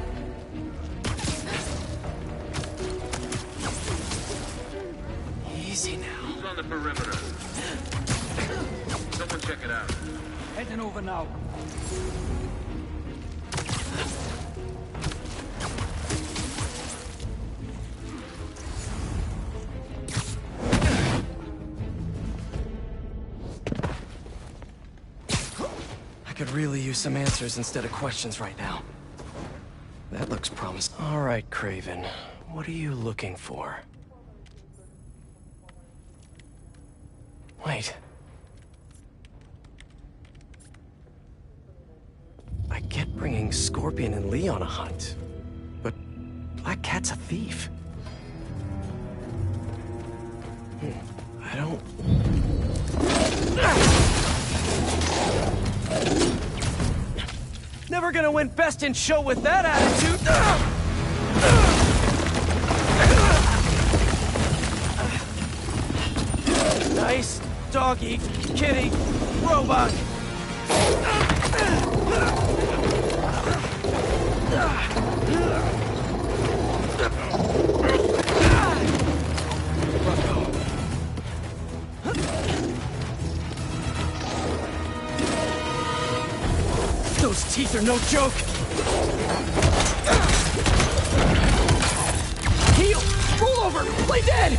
Easy now. Who's on the perimeter? Someone check it out. Heading over now. I could really use some answers instead of questions right now. That looks promising. All right, Craven. What are you looking for? Wait. I get bringing Scorpion and Lee on a hunt, but Black Cat's a thief. I don't... Never gonna win Best in Show with that attitude! Nice doggy, kitty, robot! Those teeth are no joke! Heal! Roll over! Play dead!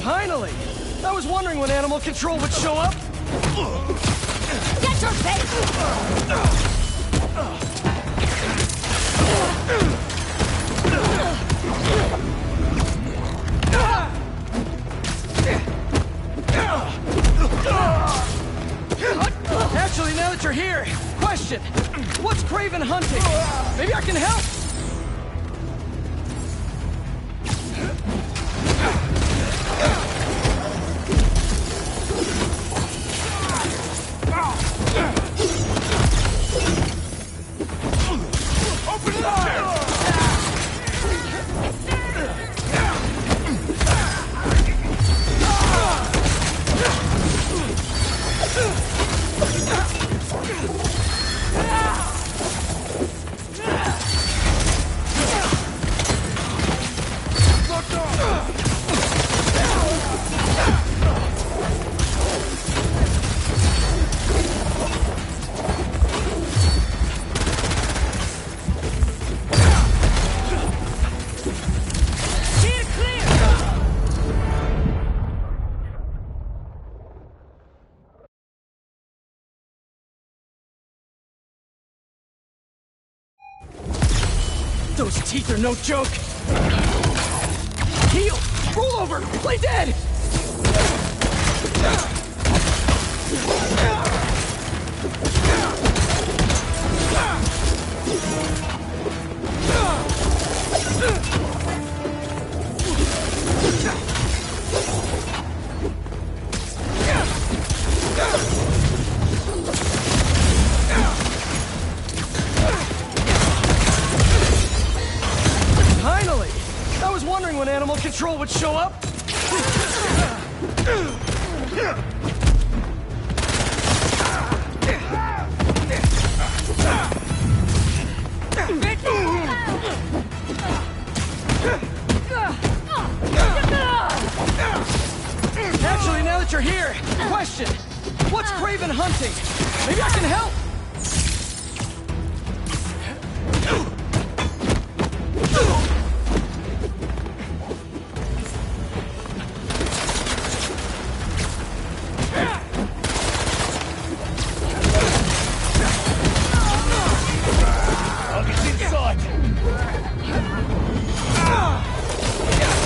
Finally! I was wondering when Animal Control would show up. Get your face! Actually, now that you're here, question. What's Craven hunting? Maybe I can help? Open fire! Those teeth are no joke! Heal! Roll over! Play dead! that you're here! Question! What's Craven hunting? Maybe I can help!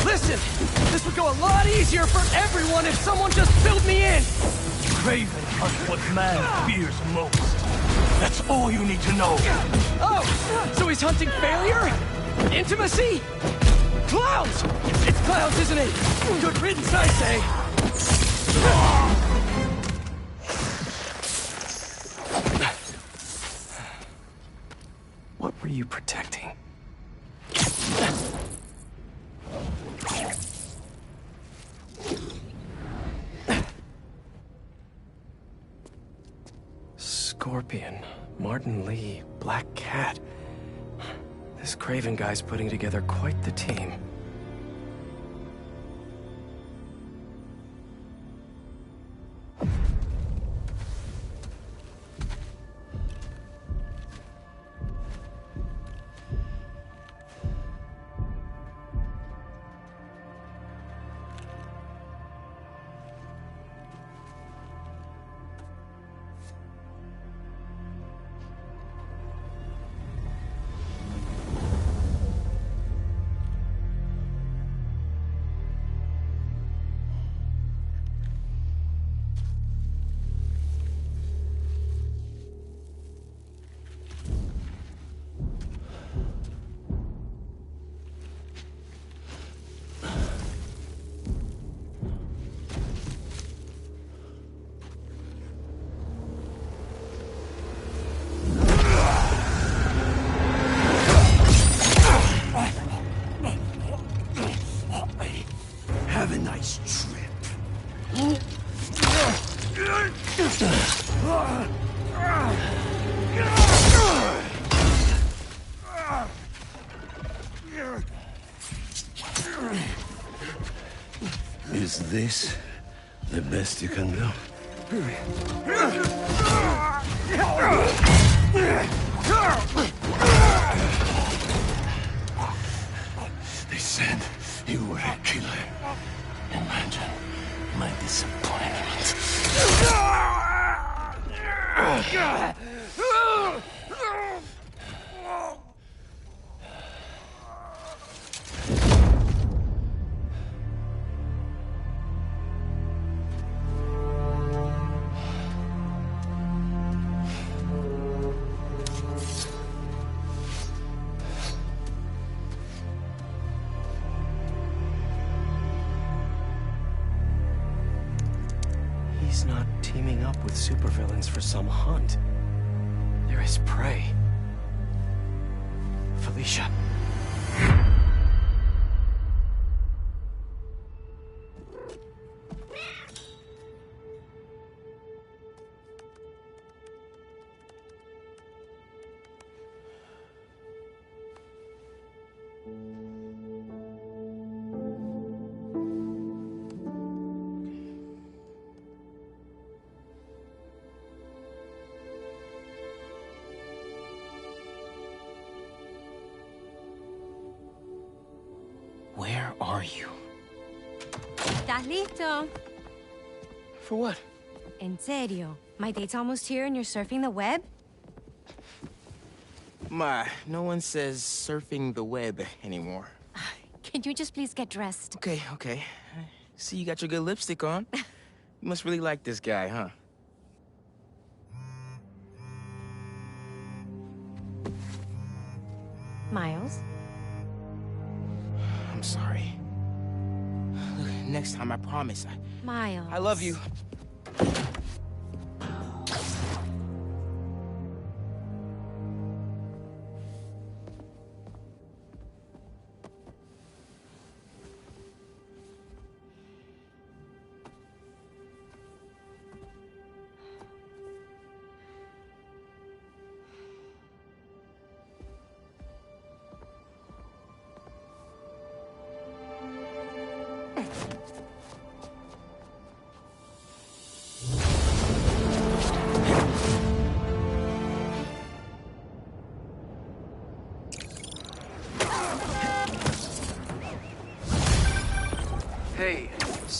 Listen! This would go a lot easier for everyone if someone just filled me in! Craven hunts what man fears most. That's all you need to know. Oh! So he's hunting failure? Intimacy? Clowns! It's clowns, isn't it? Good riddance, I say! What were you protecting? Scorpion, Martin Lee, Black Cat. This Craven guy's putting together quite the team. Have a nice trip. Is this the best you can do? They said you were a killer. Imagine my disappointment. He's not teaming up with supervillains for some hunt. They're his prey. Felicia. Where are you? ¿Estás listo? For what? En serio? My date's almost here and you're surfing the web? Ma, no one says surfing the web anymore. Can you just please get dressed? Okay, okay. See, you got your good lipstick on. You must really like this guy, huh? Miles? I'm sorry. Look, next time, I promise. Miles. I love you.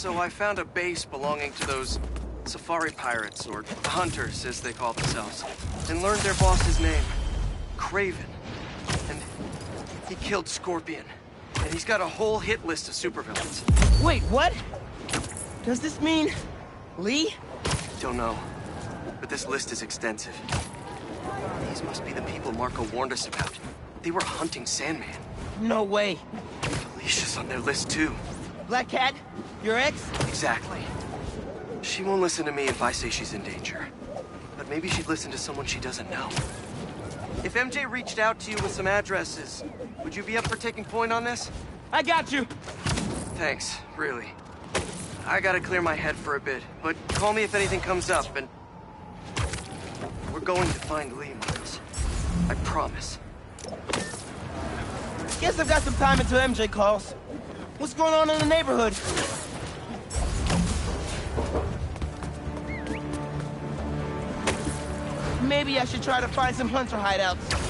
So I found a base belonging to those safari pirates, or hunters, as they call themselves, and learned their boss's name, Craven. And he killed Scorpion. And he's got a whole hit list of supervillains. Wait, what? Does this mean... Lee? Don't know. But this list is extensive. These must be the people Marco warned us about. They were hunting Sandman. No way. Alicia's on their list too. Black Cat? Your ex? Exactly. She won't listen to me if I say she's in danger. But maybe she'd listen to someone she doesn't know. If MJ reached out to you with some addresses, would you be up for taking point on this? I got you! Thanks, really. I gotta clear my head for a bit, but call me if anything comes up, and... We're going to find Lee, Miles. I promise. Guess I've got some time until MJ calls. What's going on in the neighborhood? Maybe I should try to find some hunter hideouts.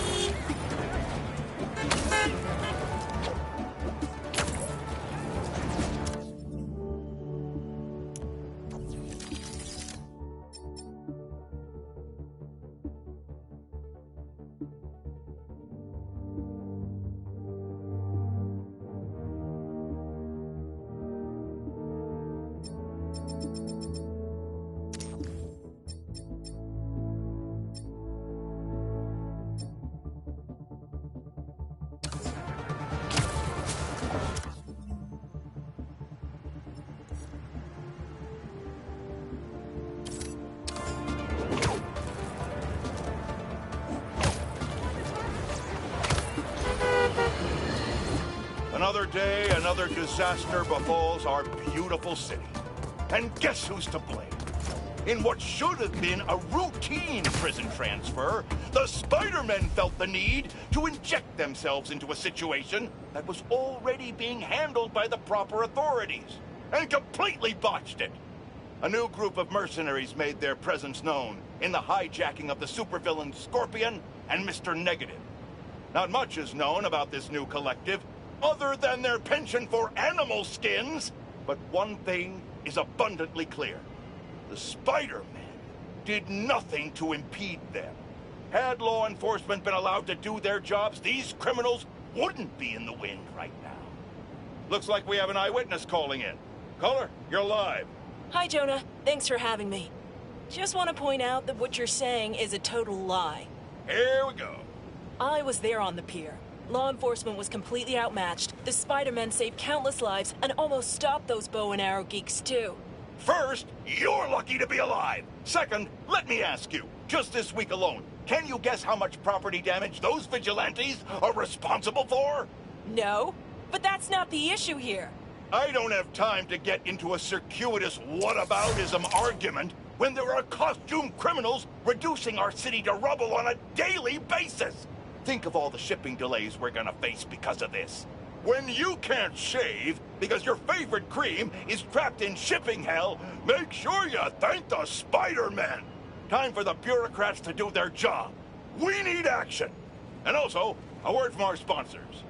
Another day, another disaster befalls our beautiful city. And guess who's to blame? In what should have been a routine prison transfer, the Spider-Men felt the need to inject themselves into a situation that was already being handled by the proper authorities, and completely botched it. A new group of mercenaries made their presence known in the hijacking of the supervillains Scorpion and Mr. Negative. Not much is known about this new collective, other than their penchant for animal skins, but one thing is abundantly clear. The Spider-Men did nothing to impede them. Had law enforcement been allowed to do their jobs, these criminals wouldn't be in the wind right now. Looks like we have an eyewitness calling in. Caller, you're live. Hi, Jonah. Thanks for having me. Just want to point out that what you're saying is a total lie. Here we go. I was there on the pier. Law enforcement was completely outmatched. The Spider-Men saved countless lives and almost stopped those bow and arrow geeks, too. First, you're lucky to be alive. Second, let me ask you, just this week alone, can you guess how much property damage those vigilantes are responsible for? No, but that's not the issue here. I don't have time to get into a circuitous whataboutism argument when there are costume criminals reducing our city to rubble on a daily basis. Think of all the shipping delays we're gonna face because of this. When you can't shave because your favorite cream is trapped in shipping hell, make sure you thank the Spider-Men. Time for the bureaucrats to do their job. We need action. And also, a word from our sponsors.